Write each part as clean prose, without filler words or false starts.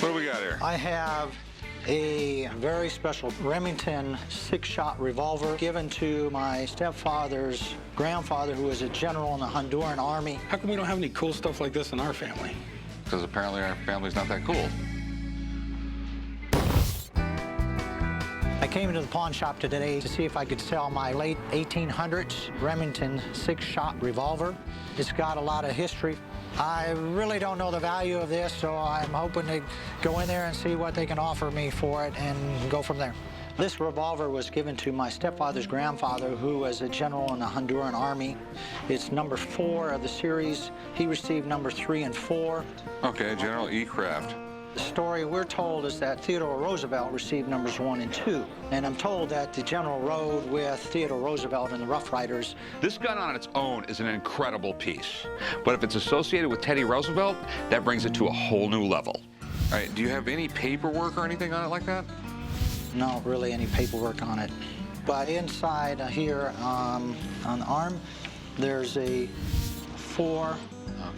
What do we got here? I have a very special Remington 6-shot revolver given to my stepfather's grandfather, who was a general in the Honduran army. How come we don't have any cool stuff like this in our family? Because apparently our family's not that cool. I came into the pawn shop today to see if I could sell my late 1800s Remington 6-shot revolver. It's got a lot of history. I really don't know the value of this, so I'm hoping to go in there and see what they can offer me for it and go from there. This revolver was given to my stepfather's grandfather, who was a general in the Honduran army. It's number 4 of the series. He received number 3 and 4. Okay, General E. Kraft. The story we're told is that Theodore Roosevelt received numbers 1 and 2. And I'm told that the general rode with Theodore Roosevelt and the Rough Riders. This gun on its own is an incredible piece. But if it's associated with Teddy Roosevelt, that brings it to a whole new level. All right, do you have any paperwork or anything on it like that? Not really any paperwork on it. But inside here on the arm, there's a 4.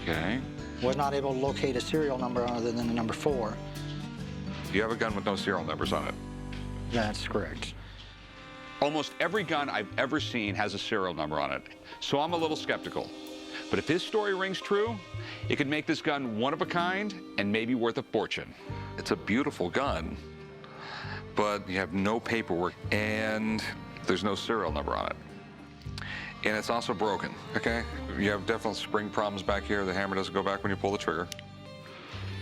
Okay. Was not able to locate a serial number other than the number 4. You have a gun with no serial numbers on it? That's correct. Almost every gun I've ever seen has a serial number on it, so I'm a little skeptical. But if his story rings true, it could make this gun one of a kind and maybe worth a fortune. It's a beautiful gun, but you have no paperwork and there's no serial number on it. And it's also broken, okay? You have definite spring problems back here. The hammer doesn't go back when you pull the trigger.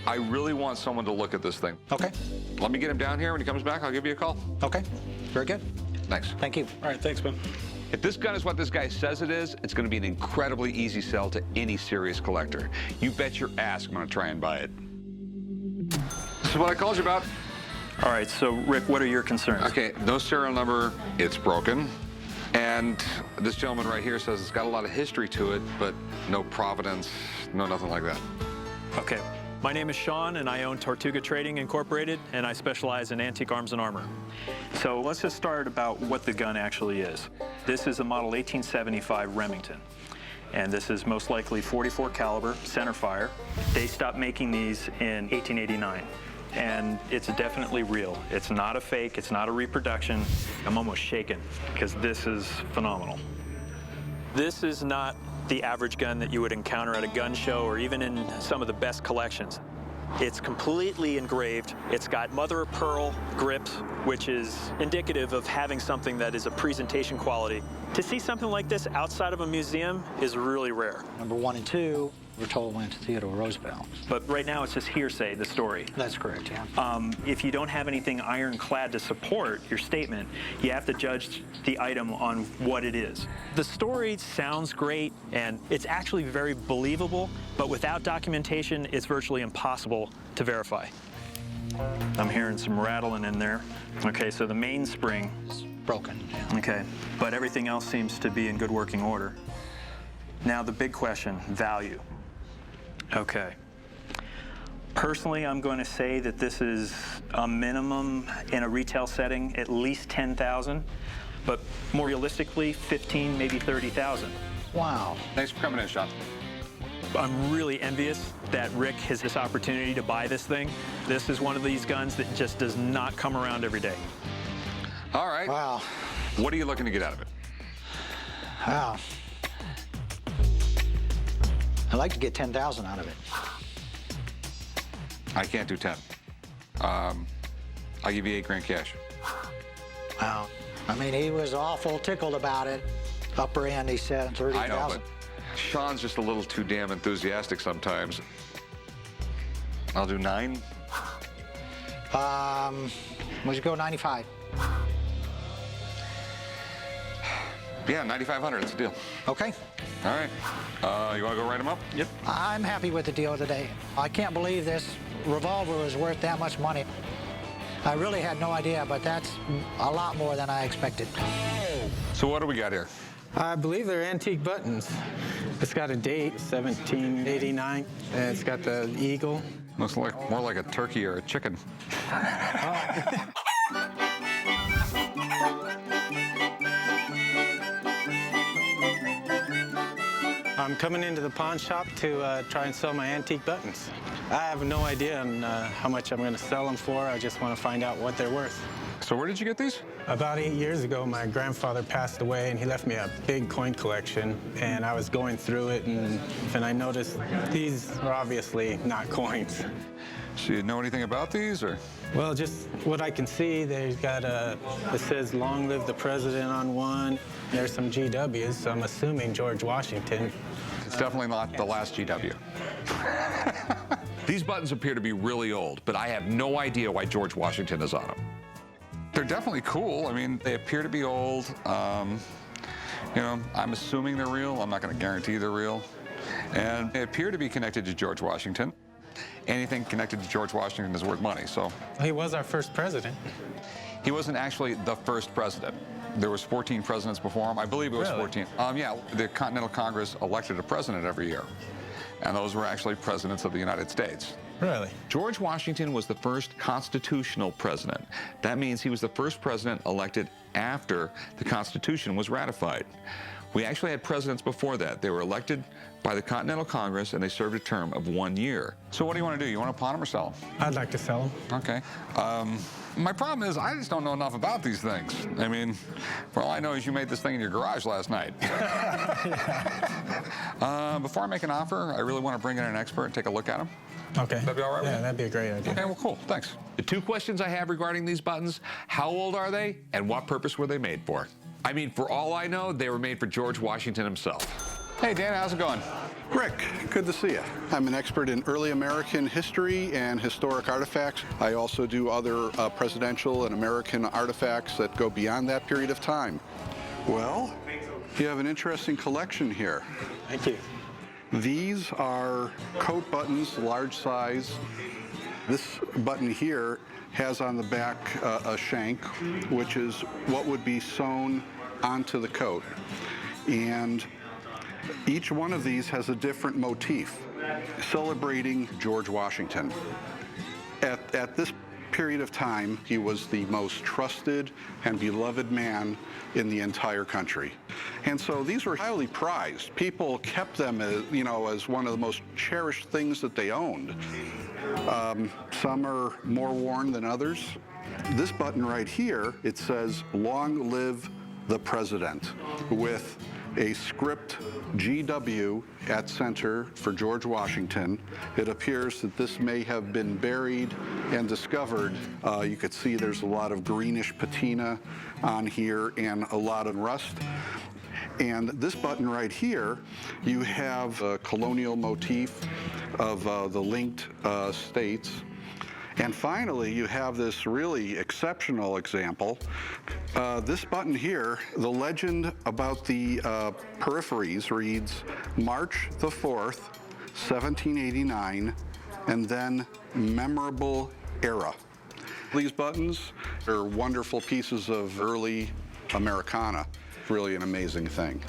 I really want someone to look at this thing. Okay. Let me get him down here. When he comes back, I'll give you a call. Okay. Very good. Thanks. Thank you. All right, thanks, man. If this gun is what this guy says it is, it's going to be an incredibly easy sell to any serious collector. You bet your ass I'm going to try and buy it. This is what I called you about. All right, so Rick, what are your concerns? Okay, no serial number, it's broken. And this gentleman right here says it's got a lot of history to it, but no provenance, no nothing like that. Okay. My name is Sean, and I own Tortuga Trading Incorporated, and I specialize in antique arms and armor. So let's just start about what the gun actually is. This is a model 1875 Remington, and this is most likely 44 caliber center fire. They stopped making these in 1889. And it's definitely real. It's not a fake, it's not a reproduction. I'm almost shaken because this is phenomenal. This is not the average gun that you would encounter at a gun show or even in some of the best collections. It's completely engraved. It's got mother of pearl grips, which is indicative of having something that is a presentation quality. To see something like this outside of a museum is really rare. Number 1 and 2, we're told, went to Theodore Roosevelt. But right now it's just hearsay, the story. That's correct, yeah. If you don't have anything ironclad to support your statement, you have to judge the item on what it is. The story sounds great, and it's actually very believable, but without documentation, it's virtually impossible to verify. I'm hearing some rattling in there. Okay, so the mainspring. It's broken, yeah. Okay, but everything else seems to be in good working order. Now the big question, value. Okay. Personally, I'm going to say that this is a minimum in a retail setting, at least $10,000, but more realistically, 15, maybe 30,000. Wow. Thanks for coming in, Sean. I'm really envious that Rick has this opportunity to buy this thing. This is one of these guns that just does not come around every day. All right. Wow. What are you looking to get out of it? Wow. I'd like to get 10,000 out of it. I can't do 10. I'll give you $8 grand cash. Wow. I mean, he was awful tickled about it. Upper end, he said, 30,000. I know, but Sean's just a little too damn enthusiastic sometimes. I'll do 9. Would you go 95? Yeah, 9,500, it's a deal. Okay. All right. You want to go write them up? Yep. I'm happy with the deal today. I can't believe this revolver was worth that much money. I really had no idea, but that's a lot more than I expected. So what do we got here? I believe they're antique buttons. It's got a date, 1789, and it's got the eagle. Looks like more like a turkey or a chicken. I'm coming into the pawn shop to try and sell my antique buttons. I have no idea on how much I'm going to sell them for. I just want to find out what they're worth. So where did you get these? About 8 years ago, my grandfather passed away, and he left me a big coin collection. And I was going through it, and I noticed these are obviously not coins. So you know anything about these, or? Well, just what I can see, they've got it says "Long live the President" on one. There's some GWs, so I'm assuming George Washington. It's definitely not the last GW. These buttons appear to be really old, but I have no idea why George Washington is on them. They're definitely cool. I mean, they appear to be old. You know, I'm assuming they're real. I'm not going to guarantee they're real. And they appear to be connected to George Washington. Anything connected to George Washington is worth money, so. He was our first president. He wasn't actually the first president. There was 14 presidents before him. I believe it was Really? 14. Yeah, the Continental Congress elected a president every year. And those were actually presidents of the United States. Really? George Washington was the first constitutional president. That means he was the first president elected after the Constitution was ratified. We actually had presidents before that. They were elected by the Continental Congress, and they served a term of 1 year. So what do you want to do? You want to pawn them or sell them? I'd like to sell them. Okay. My problem is I just don't know enough about these things. I mean, for all I know is you made this thing in your garage last night. Before I make an offer, I really want to bring in an expert and take a look at them. Okay. That'd be all right with Yeah, you? that'd be a great idea. Okay, well, cool. Thanks. The two questions I have regarding these buttons: how old are they, and what purpose were they made for? I mean, for all I know, they were made for George Washington himself. Hey, Dan, how's it going? Rick, good to see you. I'm an expert in early American history and historic artifacts. I also do other presidential and American artifacts that go beyond that period of time. Well, you have an interesting collection here. Thank you. These are coat buttons, large size. This button here has on the back a shank, which is what would be sewn onto the coat. And each one of these has a different motif, celebrating George Washington. At this period of time, he was the most trusted and beloved man in the entire country. And so these were highly prized. People kept them as, as one of the most cherished things that they owned. Some are more worn than others. This button right here, it says, "Long live the President," with a script GW at center for George Washington. It appears that this may have been buried and discovered. You could see there's a lot of greenish patina on here and a lot of rust. And this button right here, you have a colonial motif of the linked states. And finally, you have this really exceptional example. This button here, the legend about the peripheries reads March the 4th, 1789, and then memorable era. These buttons are wonderful pieces of early Americana. Really an amazing thing.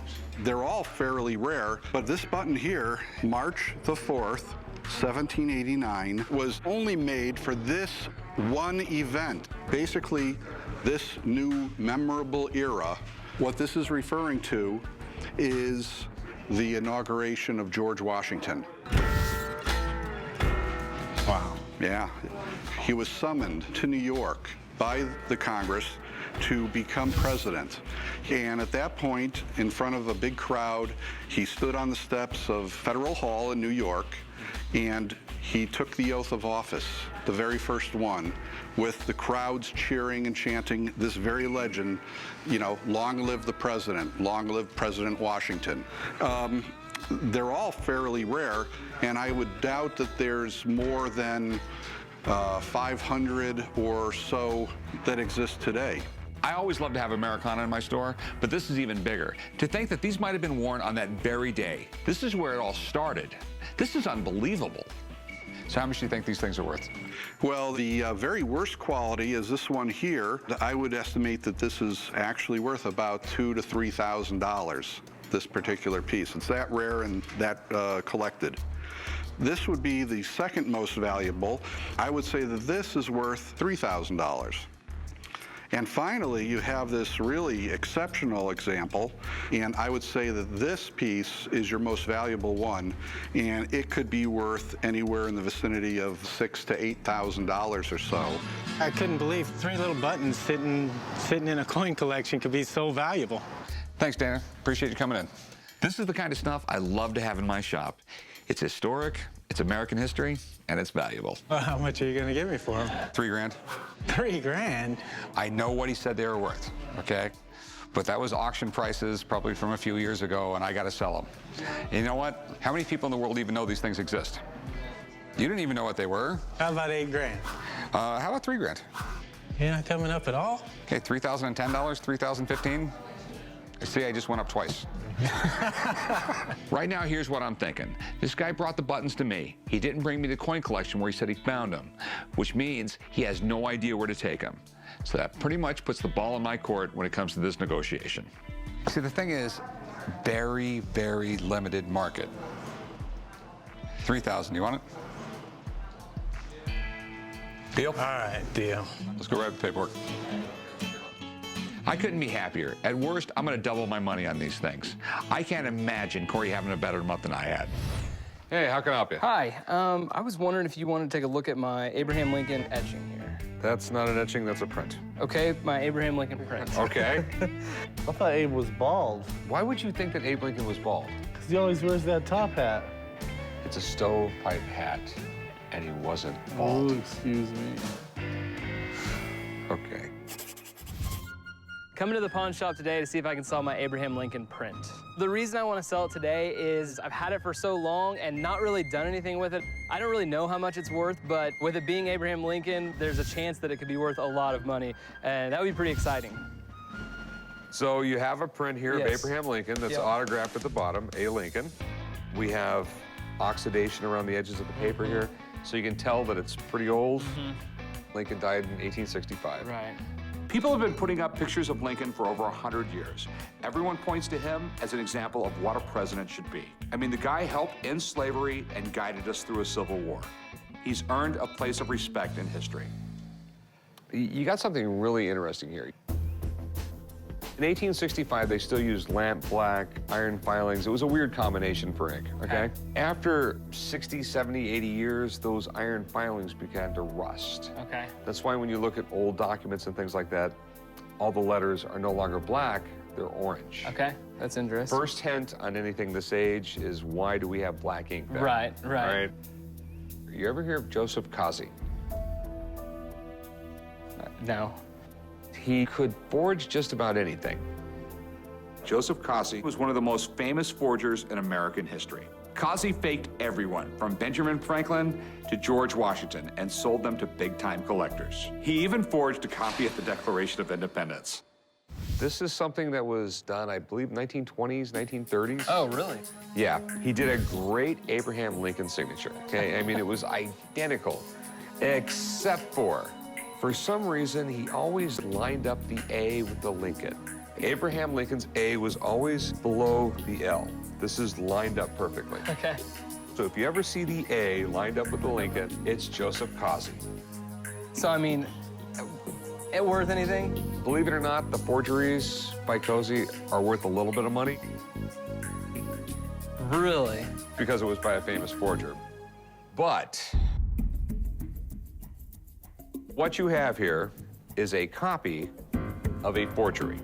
They're all fairly rare, but this button here, March the 4th, 1789, was only made for this one event. Basically, this new memorable era, what this is referring to is the inauguration of George Washington. Wow. Yeah. He was summoned to New York by the Congress to become president. And at that point, in front of a big crowd, he stood on the steps of Federal Hall in New York, and he took the oath of office, the very first one, with the crowds cheering and chanting this very legend, long live the president, long live President Washington. They're all fairly rare, and I would doubt that there's more than 500 or so that exist today. I always love to have Americana in my store, but this is even bigger. To think that these might have been worn on that very day. This is where it all started. This is unbelievable. So how much do you think these things are worth? Well, the very worst quality is this one here. I would estimate that this is actually worth about $2,000 to $3,000, this particular piece. It's that rare and that collected. This would be the second most valuable. I would say that this is worth $3,000. And finally, you have this really exceptional example, and I would say that this piece is your most valuable one, and it could be worth anywhere in the vicinity of $6,000 to $8,000 or so. I couldn't believe 3 little buttons sitting in a coin collection could be so valuable. Thanks, Dana. Appreciate you coming in. This is the kind of stuff I love to have in my shop. It's historic, it's American history, and it's valuable. Well, how much are you going to give me for them? $3 grand. 3 grand? I know what he said they were worth, okay? But that was auction prices probably from a few years ago, and I got to sell them. And you know what? How many people in the world even know these things exist? You didn't even know what they were. How about 8 grand? How about 3 grand? You're not coming up at all? Okay, $3,010, $3,015. See, I just went up twice. Right now, here's what I'm thinking. This guy brought the buttons to me. He didn't bring me the coin collection where he said he found them, which means he has no idea where to take them. So that pretty much puts the ball in my court when it comes to this negotiation. See, the thing is, very, very limited market. 3,000, you want it? Deal? All right, deal. Let's go grab the paperwork. I couldn't be happier. At worst, I'm going to double my money on these things. I can't imagine Corey having a better month than I had. Hey, how can I help you? Hi, I was wondering if you wanted to take a look at my Abraham Lincoln etching here. That's not an etching, that's a print. Okay, my Abraham Lincoln print. Okay. I thought Abe was bald, Why would you think that Abe Lincoln was bald? because he always wears that top hat. It's a stovepipe hat, and he wasn't Oh, bald. excuse me. Okay. Coming to the pawn shop today to see if I can sell my Abraham Lincoln print. The reason I want to sell it today is I've had it for so long and not really done anything with it. I don't really know how much it's worth, but with it being Abraham Lincoln, there's a chance that it could be worth a lot of money, and that would be pretty exciting. So you have a print here Yes. of Abraham Lincoln that's Yep. autographed at the bottom, A. Lincoln. We have oxidation around the edges of the paper here, so you can tell that it's pretty old. Lincoln died in 1865. Right. People have been putting up pictures of Lincoln for over 100 years. Everyone points to him as an example of what a president should be. I mean, the guy helped end slavery and guided us through a civil war. He's earned a place of respect in history. You got something really interesting here. In 1865, they still used lamp black, iron filings. It was a weird combination for ink, okay? After 60, 70, 80 years, those iron filings began to rust. Okay. That's why when you look at old documents and things like that, all the letters are no longer black, they're orange. Okay, that's interesting. First hint on anything this age is why do we have black ink then? Right, right. All right? You ever hear of Joseph Kazi? No. He could forge just about anything. Joseph Kazi was one of the most famous forgers in American history. Kazi faked everyone from Benjamin Franklin to George Washington and sold them to big-time collectors. He even forged a copy of the Declaration of Independence. This is something that was done, I believe, 1920s, 1930s. Oh, really? Yeah, he did a great Abraham Lincoln signature, okay? I mean, it was identical, except for some reason, he always lined up the A with the Lincoln. Abraham Lincoln's A was always below the L. This is lined up perfectly. Okay. So if you ever see the A lined up with the Lincoln, it's Joseph Kazi. So, I mean, it worth anything? Believe it or not, the forgeries by Kazi are worth a little bit of money Really? because it was by a famous forger. But what you have here is a copy of a forgery.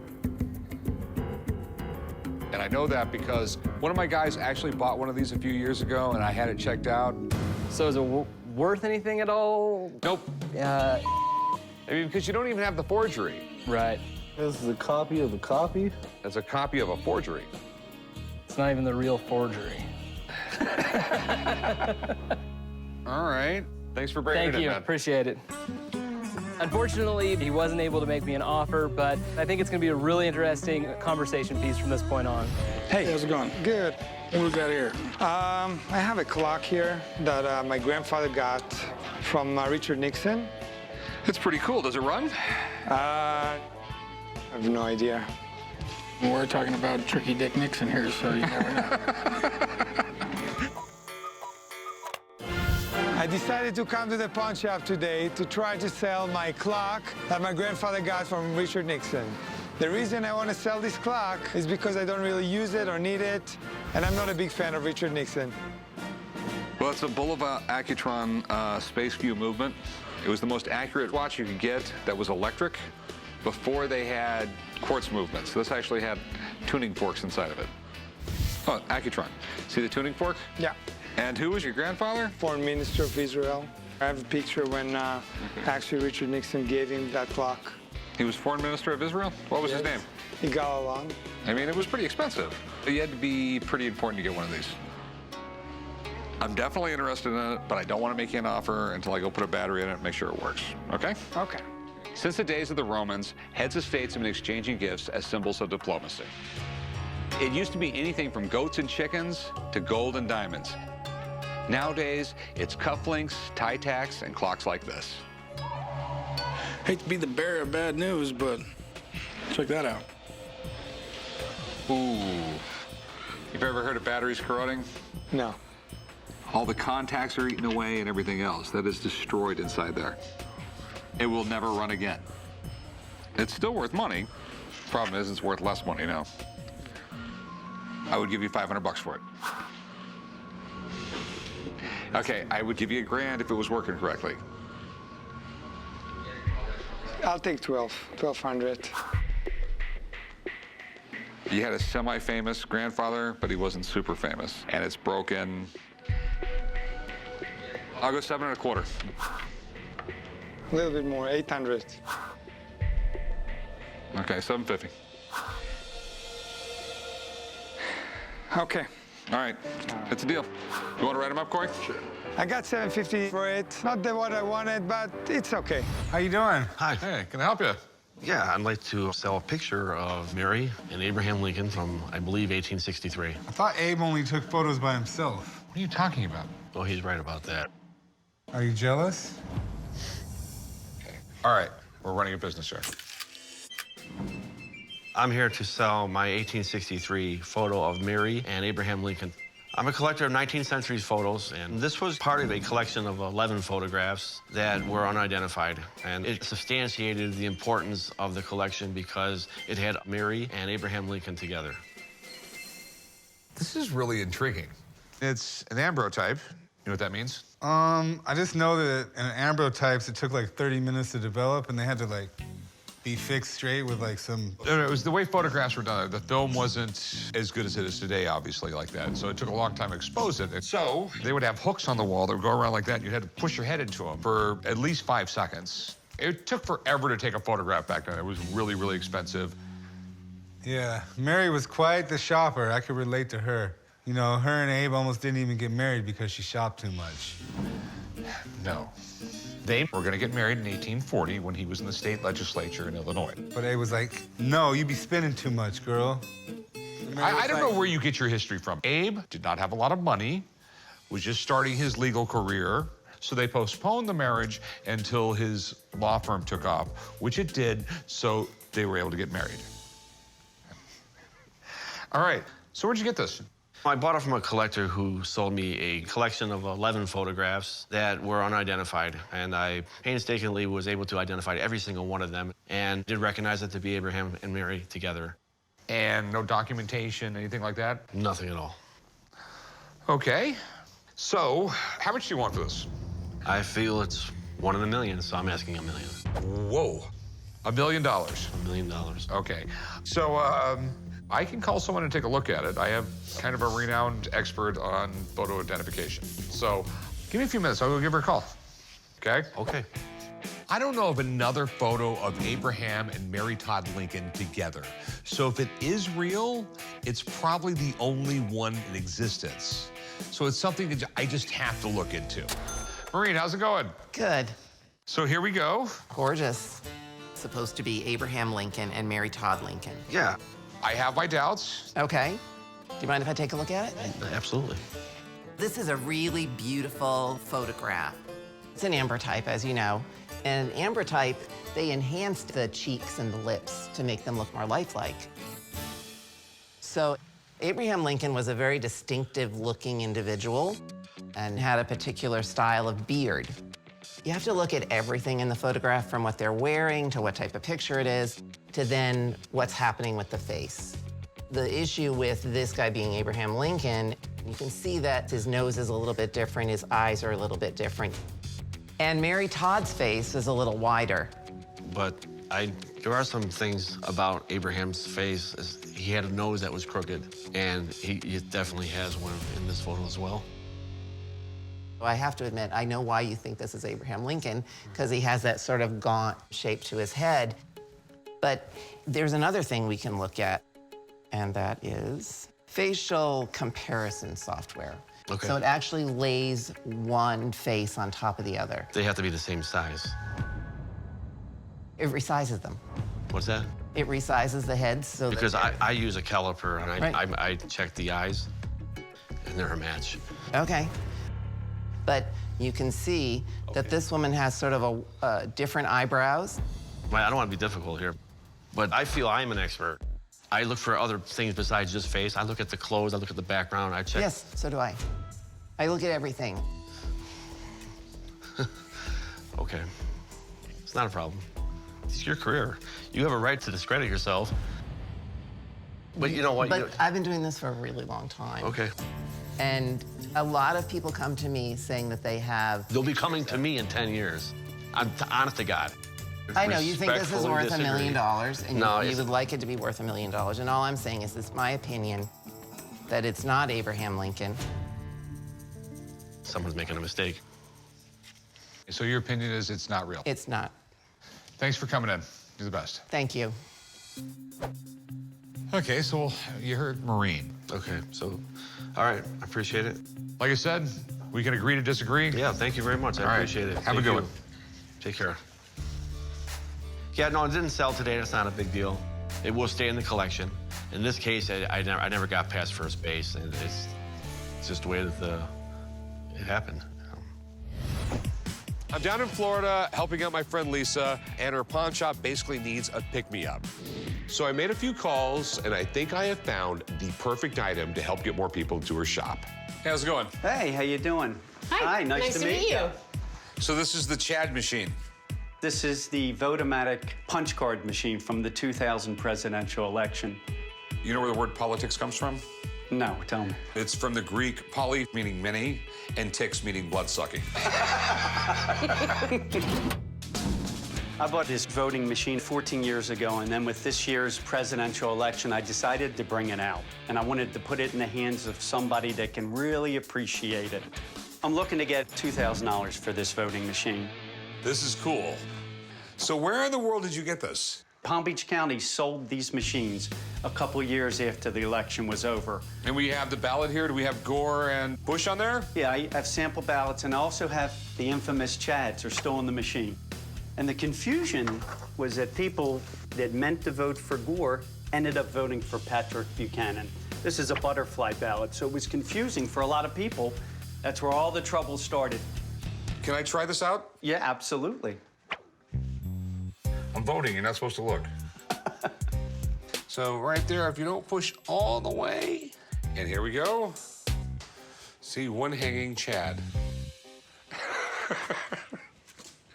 And I know that because one of my guys actually bought one of these a few years ago, and I had it checked out. So is it worth anything at all? Nope. I mean, because you don't even have the forgery. Right. This is a copy of the copy? It's a copy of a forgery. It's not even the real forgery. All right. Thanks for bringing Thank it in, you. man. Appreciate it. Unfortunately, he wasn't able to make me an offer, but I think it's going to be a really interesting conversation piece from this point on. Hey, how's it going? Good. What was that here? I have a clock here that my grandfather got from Richard Nixon. It's pretty cool. Does it run? I have no idea. We're talking about Tricky Dick Nixon here, so you never know. I decided to come to the pawn shop today to try to sell my clock that my grandfather got from Richard Nixon. The reason I want to sell this clock is because I don't really use it or need it, and I'm not a big fan of Richard Nixon. Well, it's a Boulevard Accutron Space View movement. It was the most accurate watch you could get that was electric before they had quartz movements. This actually had tuning forks inside of it. Oh, Accutron. See the tuning fork? Yeah. And who was your grandfather? Foreign Minister of Israel. I have a picture when actually Richard Nixon gave him that clock. He was Foreign Minister of Israel? What was his name? He got along. I mean, it was pretty expensive. You had to be pretty important to get one of these. I'm definitely interested in it, but I don't want to make you an offer until I go put a battery in it and make sure it works, okay? Okay. Since the days of the Romans, heads of states have been exchanging gifts as symbols of diplomacy. It used to be anything from goats and chickens to gold and diamonds. Nowadays, it's cufflinks, tie tacks, and clocks like this. Hate to be the bearer of bad news, but check that out. Ooh. You've ever heard of batteries corroding? No. All the contacts are eaten away and everything else. That is destroyed inside there. It will never run again. It's still worth money. Problem is, it's worth less money now. I would give you $500 for it. Okay, I would give you $1,000 if it was working correctly. I'll take 1,200. You had a semi-famous grandfather, but he wasn't super famous, and it's broken. I'll go 7.25. A little bit more, 800. Okay, 750. Okay. All right, it's a deal. You want to write them up, Corey? Sure. I got 750 for it. Not the what I wanted, but it's okay. How you doing? Hi. Hey, can I help you? Yeah, I'd like to sell a picture of Mary and Abraham Lincoln from, I believe, 1863. I thought Abe only took photos by himself. What are you talking about? Oh, he's right about that. Are you jealous? Okay. All right, we're running a business here. I'm here to sell my 1863 photo of Mary and Abraham Lincoln. I'm a collector of 19th century photos, and this was part of a collection of 11 photographs that were unidentified. And it substantiated the importance of the collection because it had Mary and Abraham Lincoln together. This is really intriguing. It's an ambrotype. You know what that means? I just know that in ambrotypes, it took like 30 minutes to develop, and they had to like be fixed straight with like some... No, it was the way photographs were done. The film wasn't as good as it is today, obviously, like that. So it took a long time to expose it. And so they would have hooks on the wall that would go around like that, and you had to push your head into them for at least 5 seconds. It took forever to take a photograph back then. It was really, really expensive. Yeah, Mary was quite the shopper. I could relate to her. You know, her and Abe almost didn't even get married because she shopped too much. No. They were going to get married in 1840 when he was in the state legislature in Illinois. But Abe was like, no, you be spending too much, girl. I don't know where you get your history from. Abe did not have a lot of money, was just starting his legal career, so they postponed the marriage until his law firm took off, which it did, so they were able to get married. All right, so where'd you get this? I bought it from a collector who sold me a collection of 11 photographs that were unidentified, and I painstakingly was able to identify every single one of them and did recognize it to be Abraham and Mary together. And no documentation, anything like that? Nothing at all. Okay. So, how much do you want for this? I feel it's one in a million, so I'm asking $1 million. Whoa. $1 million? $1 million. Okay. So, I can call someone and take a look at it. I have kind of a renowned expert on photo identification. So, give me a few minutes. I'll go give her a call. Okay? Okay. I don't know of another photo of Abraham and Mary Todd Lincoln together. So if it is real, it's probably the only one in existence. So it's something that I just have to look into. Maureen, how's it going? Good. So here we go. Gorgeous. It's supposed to be Abraham Lincoln and Mary Todd Lincoln. Yeah. I have my doubts. Okay. Do you mind if I take a look at it? Absolutely. This is a really beautiful photograph. It's an ambrotype, as you know. And ambrotype, they enhanced the cheeks and the lips to make them look more lifelike. So Abraham Lincoln was a very distinctive-looking individual. and had a particular style of beard. You have to look at everything in the photograph, from what they're wearing to what type of picture it is, to then what's happening with the face. The issue with this guy being Abraham Lincoln, you can see that his nose is a little bit different, his eyes are a little bit different. And Mary Todd's face is a little wider. But there are some things about Abraham's face. He had a nose that was crooked, and he definitely has one in this photo as well. I have to admit, I know why you think this is Abraham Lincoln, because he has that sort of gaunt shape to his head. But there's another thing we can look at, and that is facial comparison software. Okay. So it actually lays one face on top of the other. They have to be the same size. It resizes them. What's that? It resizes the heads so Because that I use a caliper, and Right. I check the eyes, and they're a match. Okay. But you can see that this woman has sort of a different eyebrows. I don't want to be difficult here, but I feel I'm an expert. I look for other things besides just face. I look at the clothes, I look at the background, I check. Yes, so do I. I look at everything. Okay. It's not a problem. It's your career. You have a right to discredit yourself. But you know what? But I've been doing this for a really long time. Okay. And a lot of people come to me saying that they have... They'll be coming to me in 10 years. I'm honest to God. I know, you think this is worth $1 million, and No, you would like it to be worth $1 million. And all I'm saying is, it's my opinion that it's not Abraham Lincoln. Someone's making a mistake. So your opinion is it's not real? It's not. Thanks for coming in. You're the best. Thank you. Okay, so you heard Marine. Okay, so, all right, I appreciate it. Like I said, we can agree to disagree. Yeah, thank you very much. I All right. appreciate it. Have a Thank good you. one. Take care. Yeah, no, it didn't sell today. That's not a big deal. It will stay in the collection. In this case, I never got past first base, and it's just the way that it happened. I'm down in Florida helping out my friend Lisa, and her pawn shop basically needs a pick-me-up. So I made a few calls, and I think I have found the perfect item to help get more people to her shop. Hey, how's it going? Hey, how you doing? Hi, nice to meet you. So this is the Chad machine. This is the Votomatic punch card machine from the 2000 presidential election. You know where the word politics comes from? No, tell me. It's from the Greek poly, meaning many, and tix, meaning blood-sucking. I bought this voting machine 14 years ago, and then with this year's presidential election, I decided to bring it out. And I wanted to put it in the hands of somebody that can really appreciate it. I'm looking to get $2,000 for this voting machine. This is cool. So where in the world did you get this? Palm Beach County sold these machines a couple years after the election was over. And we have the ballot here. Do we have Gore and Bush on there? Yeah, I have sample ballots, and I also have the infamous Chads are still in the machine. And the confusion was that people that meant to vote for Gore ended up voting for Patrick Buchanan. This is a butterfly ballot, so it was confusing for a lot of people. That's where all the trouble started. Can I try this out? Yeah, absolutely. I'm voting. You're not supposed to look. So right there, if you don't push all the way, and here we go. See, one hanging Chad.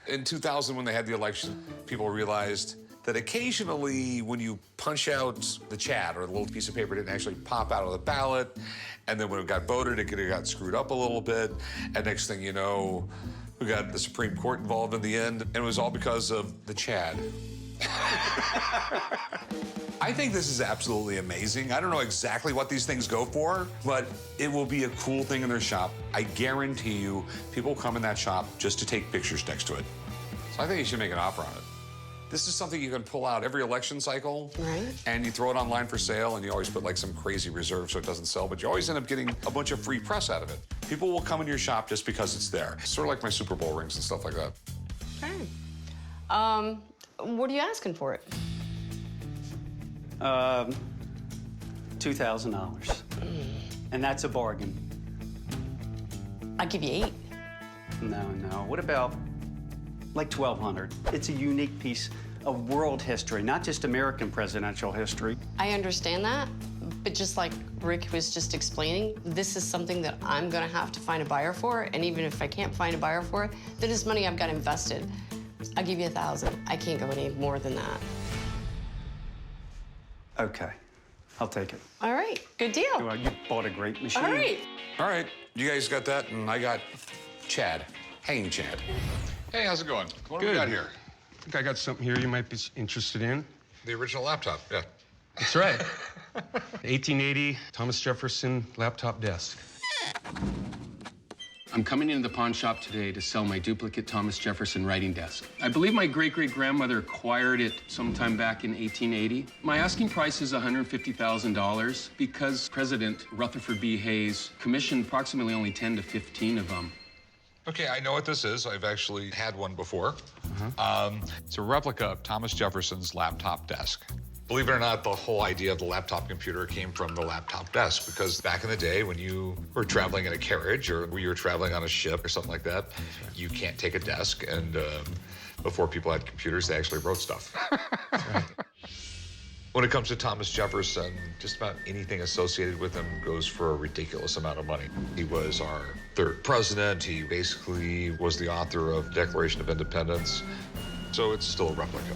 In 2000, when they had the election, people realized that occasionally when you punch out the Chad or the little piece of paper, it didn't actually pop out of the ballot. And then when it got voted, it could have got screwed up a little bit. And next thing you know, we got the Supreme Court involved in the end, and it was all because of the Chad. I think this is absolutely amazing. I don't know exactly what these things go for, but it will be a cool thing in their shop. I guarantee you, people come in that shop just to take pictures next to it. So I think you should make an offer on it. This is something you can pull out every election cycle, Right. and you throw it online for sale, and you always put like some crazy reserve so it doesn't sell, but you always end up getting a bunch of free press out of it. People will come in your shop just because it's there. Sort of like my Super Bowl rings and stuff like that. Okay. What are you asking for it? $2,000. And that's a bargain. I'll give you 8. No. What about like 1,200? It's a unique piece of world history, not just American presidential history. I understand that, But just like Rick was just explaining, this is something that I'm gonna have to find a buyer for, and even if I can't find a buyer for it, then it's money I've got invested. I'll give you $1,000. I can't go any more than that. Okay, I'll take it. All right, good deal. Well, you bought a great machine. All right. All right, you guys got that, and I got Chad, Hanging Chad. Hey, how's it going? What do we Good. got here? I think I got something here you might be interested in. The original laptop, yeah. That's right. 1880 Thomas Jefferson laptop desk. I'm coming into the pawn shop today to sell my duplicate Thomas Jefferson writing desk. I believe my great-great-grandmother acquired it sometime back in 1880. My asking price is $150,000 because President Rutherford B. Hayes commissioned approximately only 10 to 15 of them. Okay, I know what this is. I've actually had one before. It's a replica of Thomas Jefferson's laptop desk. Believe it or not, the whole idea of the laptop computer came from the laptop desk, because back in the day when you were traveling in a carriage or when you were traveling on a ship or something like that, you can't take a desk, and before people had computers, they actually wrote stuff. When it comes to Thomas Jefferson, just about anything associated with him goes for a ridiculous amount of money. He was our third president. He basically was the author of Declaration of Independence. So it's still a replica.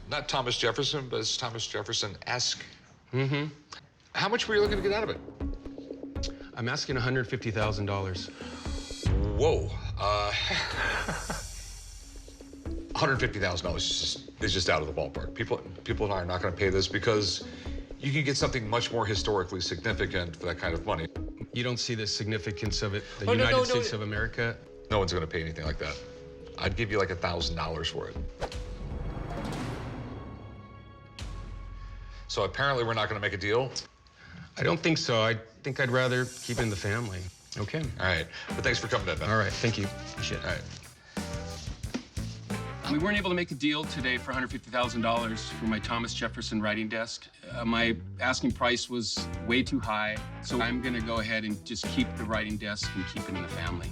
Not Thomas Jefferson, but it's Thomas Jefferson-esque. Mm-hmm. How much were you looking to get out of it? I'm asking $150,000. Whoa. $150,000 is just out of the ballpark. People are not going to pay this because you can get something much more historically significant for that kind of money. You don't see the significance of it, the Oh, no, United no, States of America? No one's going to pay anything like that. I'd give you like $1,000 for it. So apparently we're not going to make a deal? I don't think so. I think I'd rather keep it in the family. Okay. All right. But thanks for coming in, Ben. All right. Thank you. Appreciate it. All right. We weren't able to make a deal today for $150,000 for my Thomas Jefferson writing desk. My asking price was way too high, so I'm gonna go ahead and just keep the writing desk and keep it in the family.